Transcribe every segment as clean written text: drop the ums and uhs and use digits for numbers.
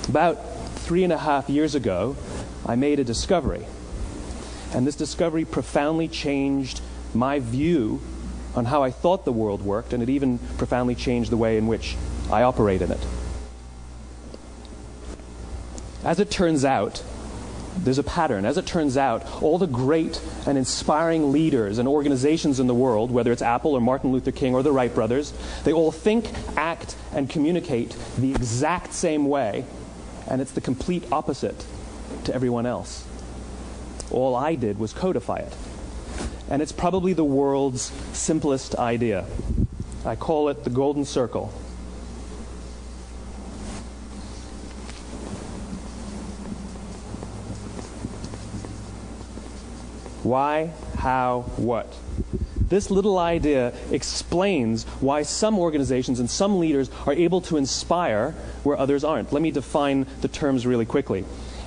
About 3.5 years ago, I made a discovery. And this discovery profoundly changed my view on how I thought the world worked, and it even profoundly changed the way in which I operate in it. As it turns out, there's a pattern. As it turns out, all the great and inspiring leaders and organizations in the world, whether it's Apple or Martin Luther King or the Wright brothers, they all think, act, and communicate the exact same way, and it's the complete opposite to everyone else. All I did was codify it. And it's probably the world's simplest idea. I call it the golden circle. Why, how, what? This little idea explains why some organizations and some leaders are able to inspire where others aren't. Let me define the terms really quickly.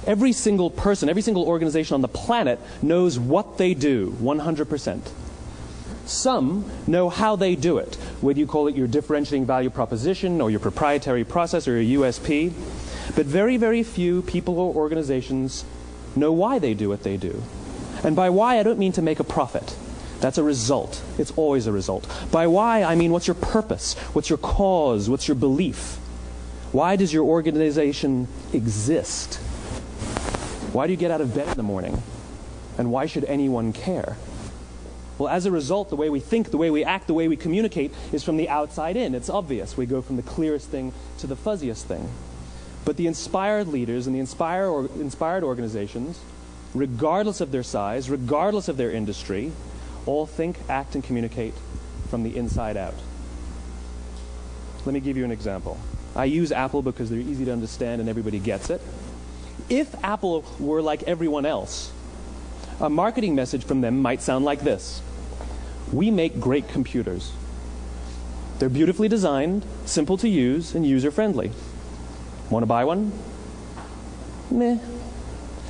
Every single person, every single organization on the planet knows what they do, 100%. Some know how they do it, whether you call it your differentiating value proposition or your proprietary process or your USP. But very, very few people or organizations know why they do what they do. And by why, I don't mean to make a profit. That's a result. It's always a result. By why, I mean what's your purpose? What's your cause? What's your belief? Why does your organization exist? Why do you get out of bed in the morning? And why should anyone care? Well, as a result, the way we think, the way we act, the way we communicate is from the outside in. It's obvious. We go from the clearest thing to the fuzziest thing. But the inspired leaders and the inspired organizations, regardless of their size, regardless of their industry, all think, act, and communicate from the inside out. Let me give you an example. I use Apple because they're easy to understand and everybody gets it. If Apple were like everyone else, a marketing message from them might sound like this. We make great computers. They're beautifully designed, simple to use, and user-friendly. Want to buy one? Meh.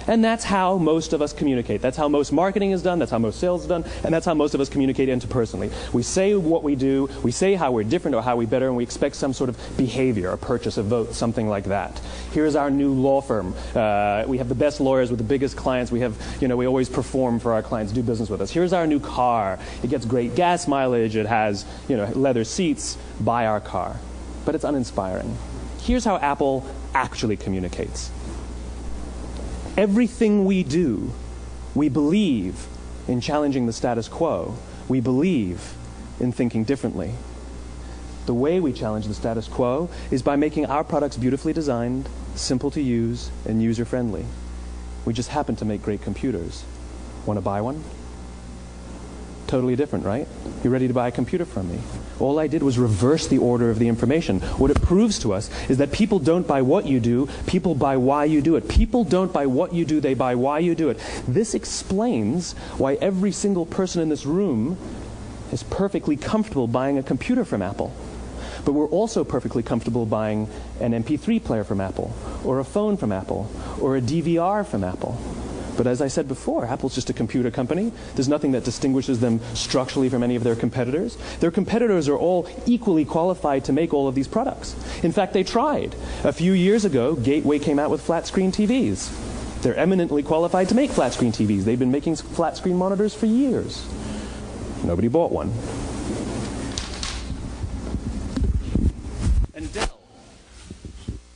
And that's how most of us communicate. That's how most marketing is done, that's how most sales is done, and that's how most of us communicate interpersonally. We say what we do, we say how we're different or how we're better, and we expect some sort of behavior, a purchase, a vote, something like that. Here's our new law firm. We have the best lawyers with the biggest clients. We have, we always perform for our clients, do business with us. Here's our new car. It gets great gas mileage. It has, leather seats. Buy our car. But it's uninspiring. Here's how Apple actually communicates. Everything we do, we believe in challenging the status quo. We believe in thinking differently. The way we challenge the status quo is by making our products beautifully designed, simple to use, and user-friendly. We just happen to make great computers. Want to buy one? Totally different, right? You're ready to buy a computer from me. All I did was reverse the order of the information. What it proves to us is that people don't buy what you do, people buy why you do it. People don't buy what you do, they buy why you do it. This explains why every single person in this room is perfectly comfortable buying a computer from Apple. But we're also perfectly comfortable buying an MP3 player from Apple, or a phone from Apple, or a DVR from Apple. But as I said before, Apple's just a computer company. There's nothing that distinguishes them structurally from any of their competitors. Their competitors are all equally qualified to make all of these products. In fact, they tried. A few years ago, Gateway came out with flat-screen TVs. They're eminently qualified to make flat-screen TVs. They've been making flat-screen monitors for years. Nobody bought one. And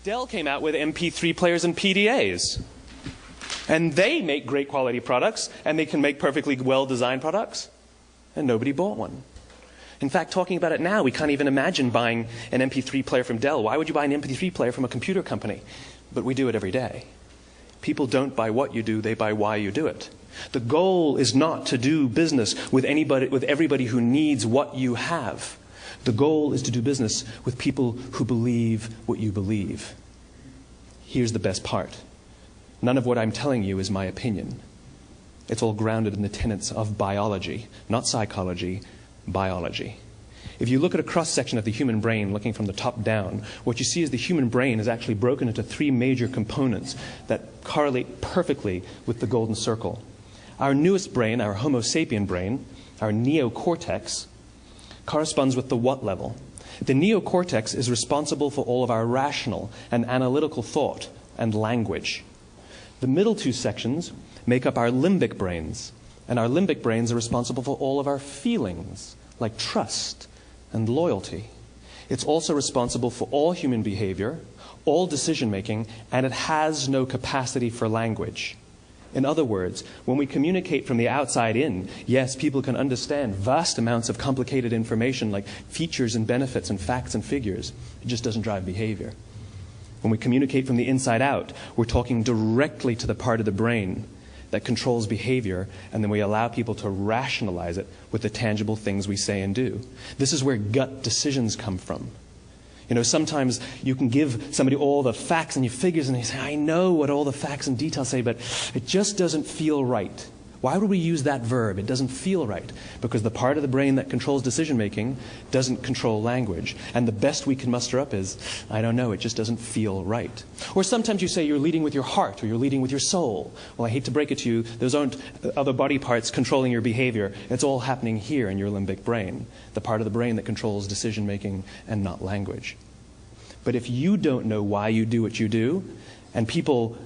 Dell came out with MP3 players and PDAs. And they make great quality products, and they can make perfectly well-designed products, and nobody bought one. In fact, talking about it now, we can't even imagine buying an MP3 player from Dell. Why would you buy an MP3 player from a computer company? But we do it every day. People don't buy what you do, they buy why you do it. The goal is not to do business with everybody who needs what you have. The goal is to do business with people who believe what you believe. Here's the best part. None of what I'm telling you is my opinion. It's all grounded in the tenets of biology, not psychology, biology. If you look at a cross-section of the human brain, looking from the top down, what you see is the human brain is actually broken into three major components that correlate perfectly with the golden circle. Our newest brain, our Homo sapien brain, our neocortex, corresponds with the what level. The neocortex is responsible for all of our rational and analytical thought, and language. The middle two sections make up our limbic brains, and our limbic brains are responsible for all of our feelings, like trust and loyalty. It's also responsible for all human behavior, all decision-making, and it has no capacity for language. In other words, when we communicate from the outside in, yes, people can understand vast amounts of complicated information like features and benefits and facts and figures. It just doesn't drive behavior. When we communicate from the inside out, we're talking directly to the part of the brain that controls behavior, and then we allow people to rationalize it with the tangible things we say and do. This is where gut decisions come from. You know, sometimes you can give somebody all the facts and your figures, and they say, I know what all the facts and details say, but it just doesn't feel right. Why would we use that verb? It doesn't feel right. Because the part of the brain that controls decision-making doesn't control language. And the best we can muster up is, I don't know, it just doesn't feel right. Or sometimes you say you're leading with your heart or you're leading with your soul. Well, I hate to break it to you, those aren't other body parts controlling your behavior. It's all happening here in your limbic brain, the part of the brain that controls decision-making and not language. But if you don't know why you do what you do, and people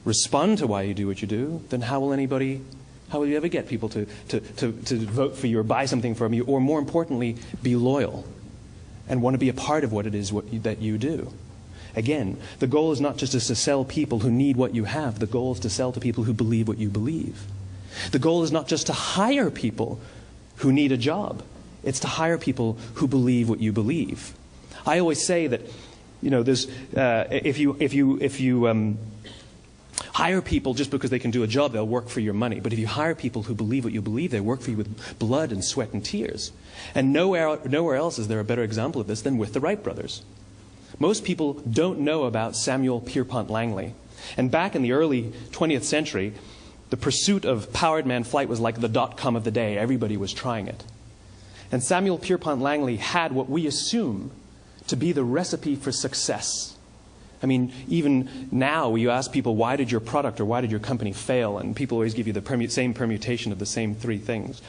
respond to why you do what you do, then how will you ever get people to vote for you or buy something from you, or more importantly, be loyal and want to be a part of what it is that you do? Again, the goal is not just to sell people who need what you have. The goal is to sell to people who believe what you believe. The goal is not just to hire people who need a job. It's to hire people who believe what you believe. I always say that, you know, there's if you hire people just because they can do a job, they'll work for your money. But if you hire people who believe what you believe, they work for you with blood and sweat and tears. And nowhere else is there a better example of this than with the Wright brothers. Most people don't know about Samuel Pierpont Langley. And back in the early 20th century, the pursuit of powered man flight was like the .com of the day. Everybody was trying it. And Samuel Pierpont Langley had what we assume to be the recipe for success. I mean, even now, you ask people, why did your product or why did your company fail? And people always give you the same permutation of the same three things.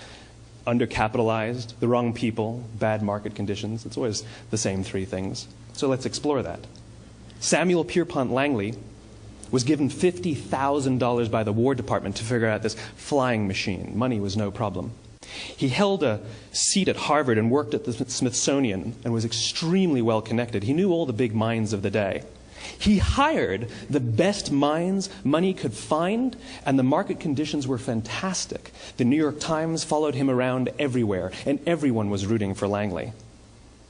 Undercapitalized, the wrong people, bad market conditions. It's always the same three things. So let's explore that. Samuel Pierpont Langley was given $50,000 by the War Department to figure out this flying machine. Money was no problem. He held a seat at Harvard and worked at the Smithsonian and was extremely well connected. He knew all the big minds of the day. He hired the best minds money could find, and the market conditions were fantastic. The New York Times followed him around everywhere, and everyone was rooting for Langley.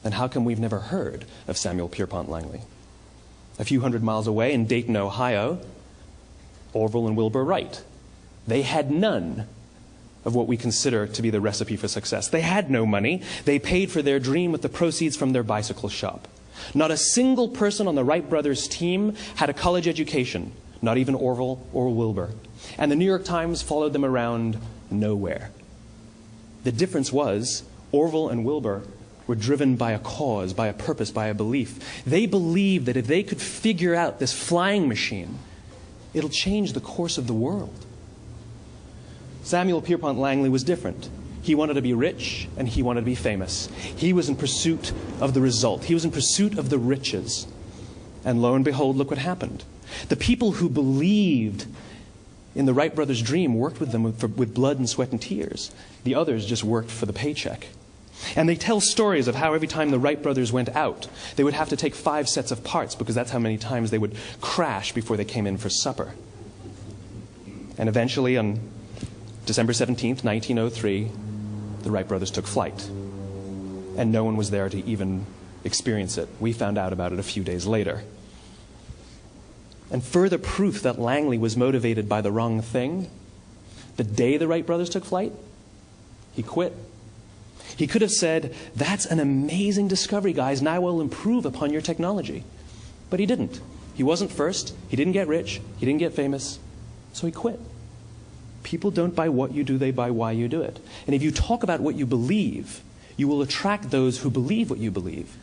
And how come we've never heard of Samuel Pierpont Langley? A few hundred miles away in Dayton, Ohio, Orville and Wilbur Wright. They had none of what we consider to be the recipe for success. They had no money. They paid for their dream with the proceeds from their bicycle shop. Not a single person on the Wright brothers' team had a college education, not even Orville or Wilbur. And the New York Times followed them around nowhere. The difference was Orville and Wilbur were driven by a cause, by a purpose, by a belief. They believed that if they could figure out this flying machine, it'll change the course of the world. Samuel Pierpont Langley was different. He wanted to be rich, and he wanted to be famous. He was in pursuit of the result. He was in pursuit of the riches. And lo and behold, look what happened. The people who believed in the Wright brothers' dream worked with them with blood and sweat and tears. The others just worked for the paycheck. And they tell stories of how every time the Wright brothers went out, they would have to take 5 sets of parts because that's how many times they would crash before they came in for supper. And eventually, on December 17th, 1903, the Wright brothers took flight. And no one was there to even experience it. We found out about it a few days later. And further proof that Langley was motivated by the wrong thing, the day the Wright brothers took flight, he quit. He could have said, that's an amazing discovery, guys. Now we'll improve upon your technology. But he didn't. He wasn't first. He didn't get rich. He didn't get famous. So he quit. People don't buy what you do, they buy why you do it. And if you talk about what you believe, you will attract those who believe what you believe.